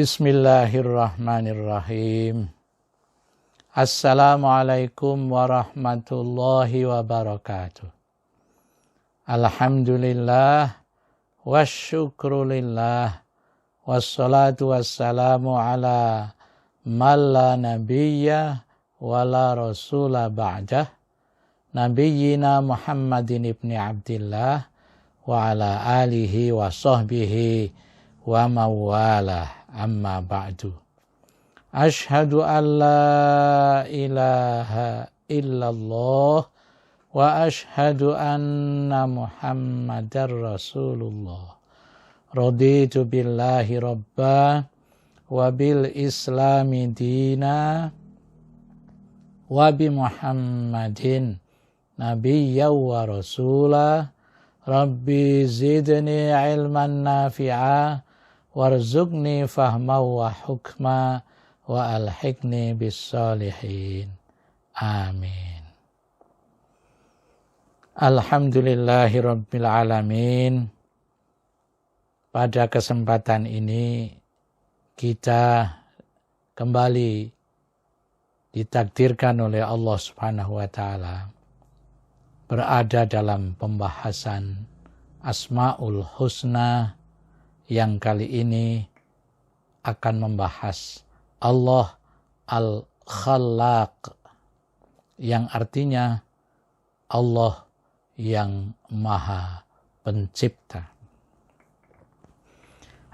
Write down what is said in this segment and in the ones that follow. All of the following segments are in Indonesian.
Bismillahirrahmanirrahim. Assalamualaikum warahmatullahi wabarakatuh. Alhamdulillah wasyukrulillah wassalatu wassalamu ala man la nabiyya wa la rasula ba'dah nabiyyina Muhammadin ibni Abdillah wa ala alihi wa sahbihi wa mawalah. Amma ba'du. Ashhadu an la ilaha illallah wa ashhadu anna Muhammadar Rasulullah. Raditu billahi rabba wa bil islami dina wa bi Muhammadin nabiyya wa rasula. Rabbi zidni ilman nafi'a warzuqni fahma wa hukma wa alhiqni bis salihin. Amin. Alhamdulillahi rabbil alamin. Pada kesempatan ini kita kembali ditakdirkan oleh Allah Subhanahu wa taala berada dalam pembahasan Asmaul Husna yang kali ini akan membahas Allah Al-Khallaq, yang artinya Allah yang Maha Pencipta.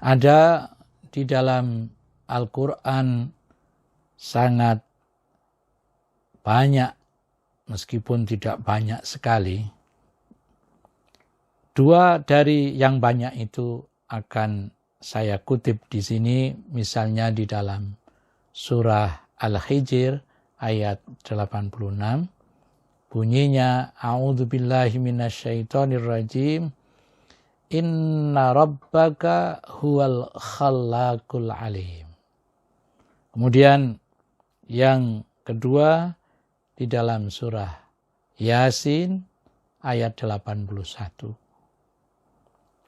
Ada di dalam Al-Quran sangat banyak, meskipun tidak banyak sekali. Dua dari yang banyak itu akan saya kutip di sini, misalnya di dalam surah Al-Hijr ayat 86. Bunyinya, A'udzubillahi minasyaitonirrajim. Inna rabbaka huwal khallaqul alim. Kemudian yang kedua di dalam surah Yasin ayat 81.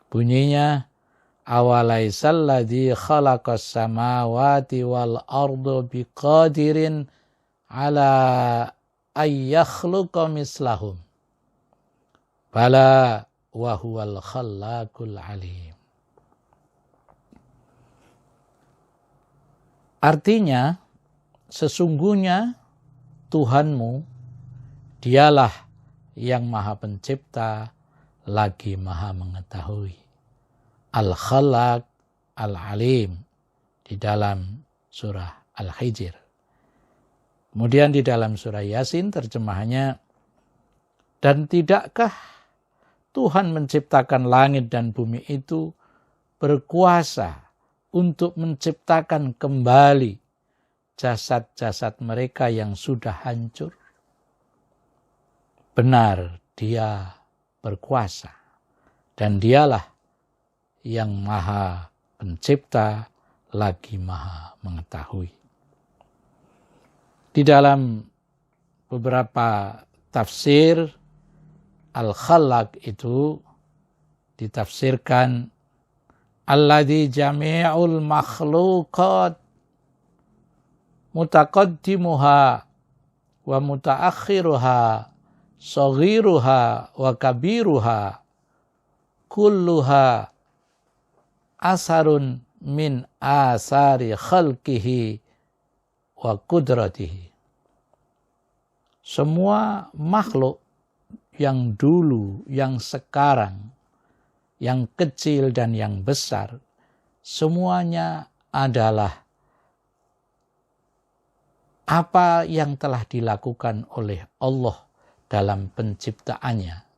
Bunyinya, awalaisal ladzi khalaqas samawati wal arda biqadirin ala ay yakhluqa mislahum bala wa huwal khallaqul alim. Artinya, sesungguhnya Tuhanmu dialah yang Maha Pencipta lagi Maha Mengetahui. Al-Khallaq Al-Alim di dalam surah Al-Hijr. Kemudian di dalam surah Yasin terjemahannya, dan tidakkah Tuhan menciptakan langit dan bumi itu berkuasa untuk menciptakan kembali jasad-jasad mereka yang sudah hancur? Benar, Dia berkuasa, dan Dialah yang Maha Pencipta lagi Maha Mengetahui. Di dalam beberapa tafsir, Al-Khallaq itu ditafsirkan alladzi jami'ul makhluqat mutaqaddimuha wa mutaakhiruha saghiruha wa kabiruha kulluha asarun min asari khalqihi wa kudratihi. Semua makhluk yang dulu, yang sekarang, yang kecil dan yang besar, semuanya adalah apa yang telah dilakukan oleh Allah dalam penciptaannya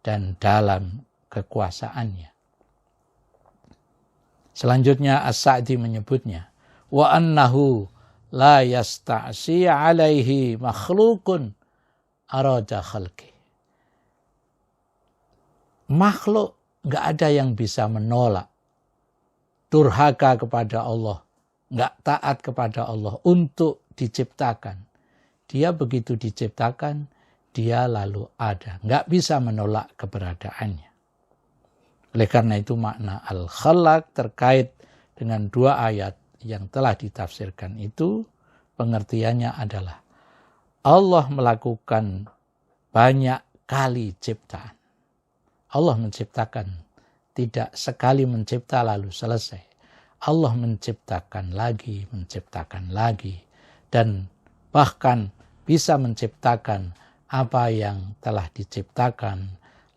dan dalam kekuasaannya. Selanjutnya As-Sa'di menyebutnya, wa annahu la yasta'si alaihi makhlukun arada khalqi. Makhluk enggak ada yang bisa menolak, durhaka kepada Allah, enggak taat kepada Allah untuk diciptakan. Dia begitu diciptakan, dia lalu ada, enggak bisa menolak keberadaannya. Oleh karena itu makna Al-Khallaq terkait dengan dua ayat yang telah ditafsirkan itu pengertiannya adalah Allah melakukan banyak kali ciptaan. Allah menciptakan, tidak sekali mencipta lalu selesai. Allah menciptakan lagi, dan bahkan bisa menciptakan apa yang telah diciptakan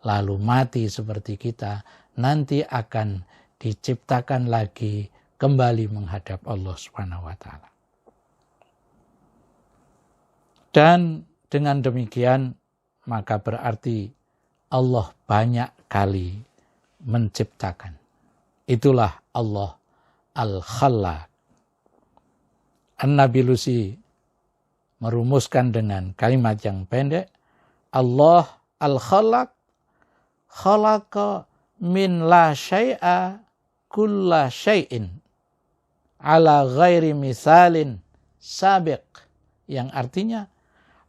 lalu mati seperti kita, nanti akan diciptakan lagi kembali menghadap Allah Subhanahu wa taala. Dan dengan demikian maka berarti Allah banyak kali menciptakan. Itulah Allah Al-Khallaq. An-Nabilusi merumuskan dengan kalimat yang pendek, Allah Al-Khallaq khalaqa min la syai'a kulla syai'in ala ghairi misalin sabiq. Yang artinya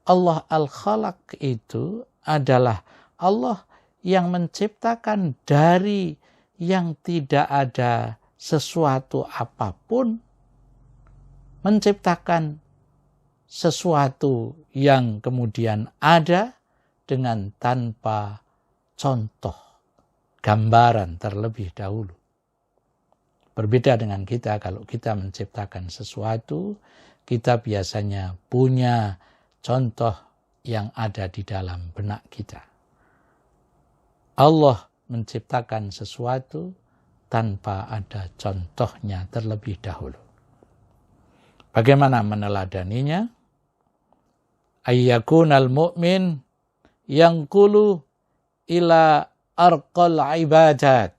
Allah Al-Khalaq itu adalah Allah yang menciptakan dari yang tidak ada sesuatu apapun, menciptakan sesuatu yang kemudian ada dengan tanpa contoh, gambaran terlebih dahulu. Berbeda dengan kita, kalau kita menciptakan sesuatu, kita biasanya punya contoh yang ada di dalam benak kita. Allah menciptakan sesuatu tanpa ada contohnya terlebih dahulu. Bagaimana meneladaninya? Ayyakunal mu'min yanqulu ila arqal ibadat.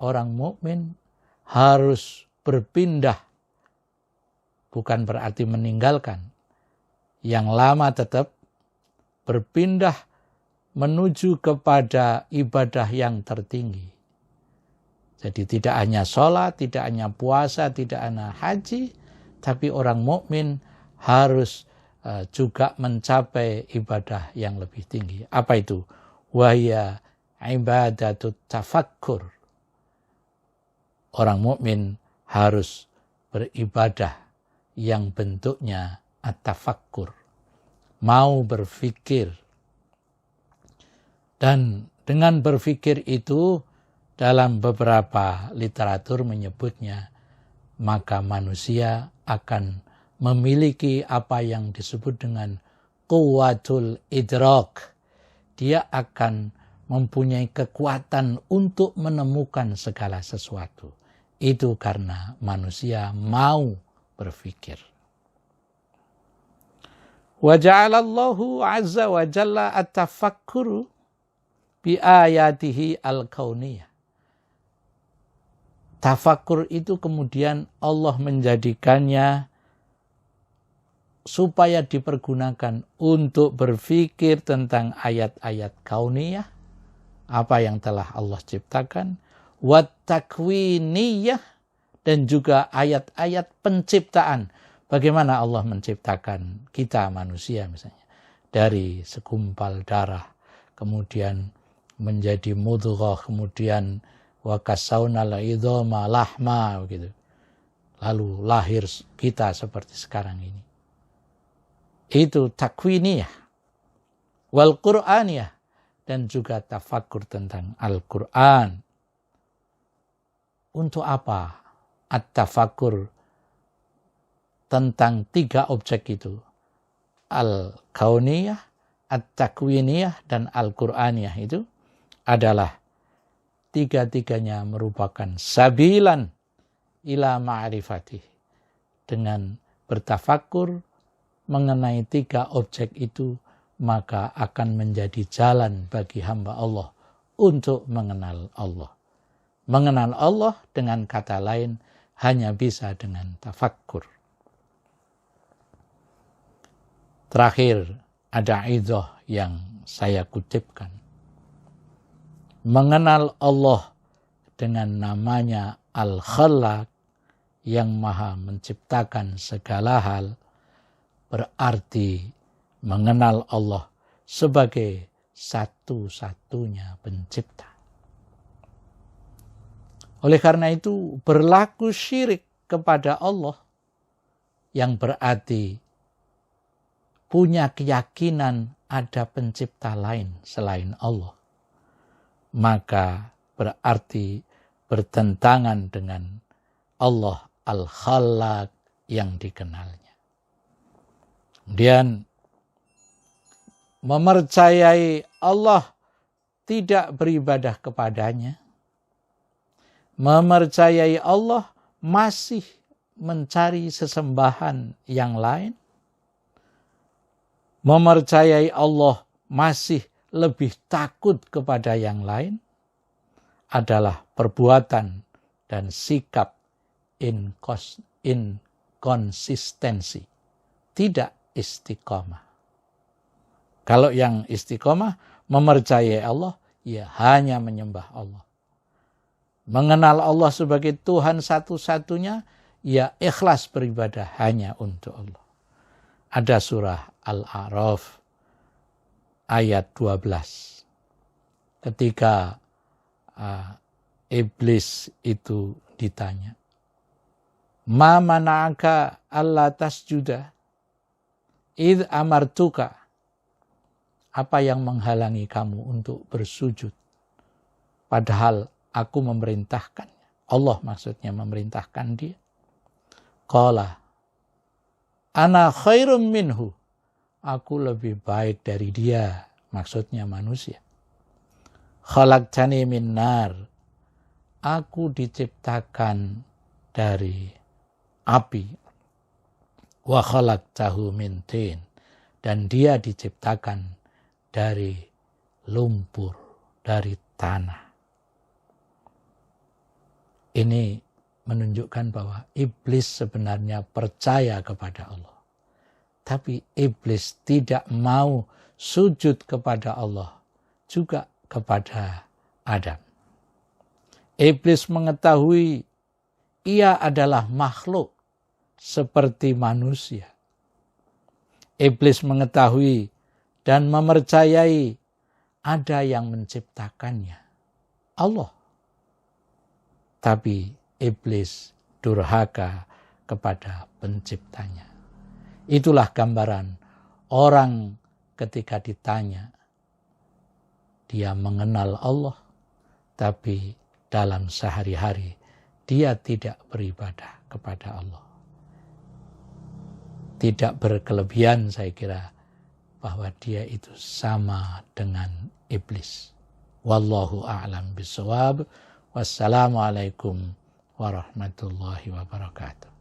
Orang mukmin harus berpindah, bukan berarti meninggalkan. Yang lama tetap berpindah menuju kepada ibadah yang tertinggi. Jadi tidak hanya sholat, tidak hanya puasa, tidak hanya haji, tapi orang mukmin harus juga mencapai ibadah yang lebih tinggi. Apa itu? Wahya ibadatut tafakkur. Orang mukmin harus beribadah yang bentuknya at-tafakkur, mau berfikir. Dan dengan berfikir itu dalam beberapa literatur menyebutnya, maka manusia akan memiliki apa yang disebut dengan quwwatul idrak. Dia akan mempunyai kekuatan untuk menemukan segala sesuatu. Itu karena manusia mau berfikir. Wa ja'alallahu azza wa jalla at-tafakkuru bi ayatihi al-kauniyah. Tafakkur itu kemudian Allah menjadikannya supaya dipergunakan untuk berfikir tentang ayat-ayat kauniyah, apa yang telah Allah ciptakan, wa takwiniyah, dan juga ayat-ayat penciptaan. Bagaimana Allah menciptakan kita manusia misalnya. Dari segumpal darah, kemudian menjadi mudghah, kemudian wa kasawnal idhama lahma, begitu. Lalu lahir kita seperti sekarang ini. Itu takwiniyah. Wal Qur'aniyah, dan juga tafakkur tentang Al-Quran. Untuk apa at-tafakkur tentang tiga objek itu? Al-Kauniyah, At-Takwiniyah, dan Al-Qur'aniyah itu adalah tiga-tiganya merupakan sabilan ila ma'rifatih. Dengan bertafakkur mengenai tiga objek itu, maka akan menjadi jalan bagi hamba Allah untuk mengenal Allah. Mengenal Allah dengan kata lain hanya bisa dengan tafakkur. Terakhir ada idzah yang saya kutipkan. Mengenal Allah dengan namanya Al-Khallaq, yang maha menciptakan segala hal, berarti mengenal Allah sebagai satu-satunya pencipta. Oleh karena itu berlaku syirik kepada Allah, yang berarti punya keyakinan ada pencipta lain selain Allah, maka berarti bertentangan dengan Allah Al-Khallaq yang dikenalnya. Kemudian mempercayai Allah tidak beribadah kepadanya, mempercayai Allah masih mencari sesembahan yang lain, mempercayai Allah masih lebih takut kepada yang lain, adalah perbuatan dan sikap inkonsistensi, tidak istiqomah. Kalau yang istiqomah, mempercayai Allah, ya hanya menyembah Allah. Mengenal Allah sebagai Tuhan satu-satunya, ya ikhlas beribadah hanya untuk Allah. Ada surah Al-A'raf ayat 12. Ketika iblis itu ditanya, "Ma mana'aka alla tasjuda id amartuka?" Apa yang menghalangi kamu untuk bersujud? Padahal aku memerintahkannya. Allah maksudnya memerintahkan dia. Qala ana khairum minhu. Aku lebih baik dari dia. Maksudnya manusia. Khalaqtani min nar. Aku diciptakan dari api. Wa khalaqtahu min tin. Dan dia diciptakan dari lumpur, dari tanah. Ini menunjukkan bahwa iblis sebenarnya percaya kepada Allah. Tapi iblis tidak mau sujud kepada Allah, juga kepada Adam. Iblis mengetahui ia adalah makhluk seperti manusia. Iblis mengetahui dan mempercayai ada yang menciptakannya, Allah. Tapi iblis durhaka kepada penciptanya. Itulah gambaran orang ketika ditanya, dia mengenal Allah, tapi dalam sehari-hari dia tidak beribadah kepada Allah. Tidak berkelebihan saya kira bahwa dia itu sama dengan iblis. Wallahu a'lam bishawab. Wassalamualaikum warahmatullahi wabarakatuh.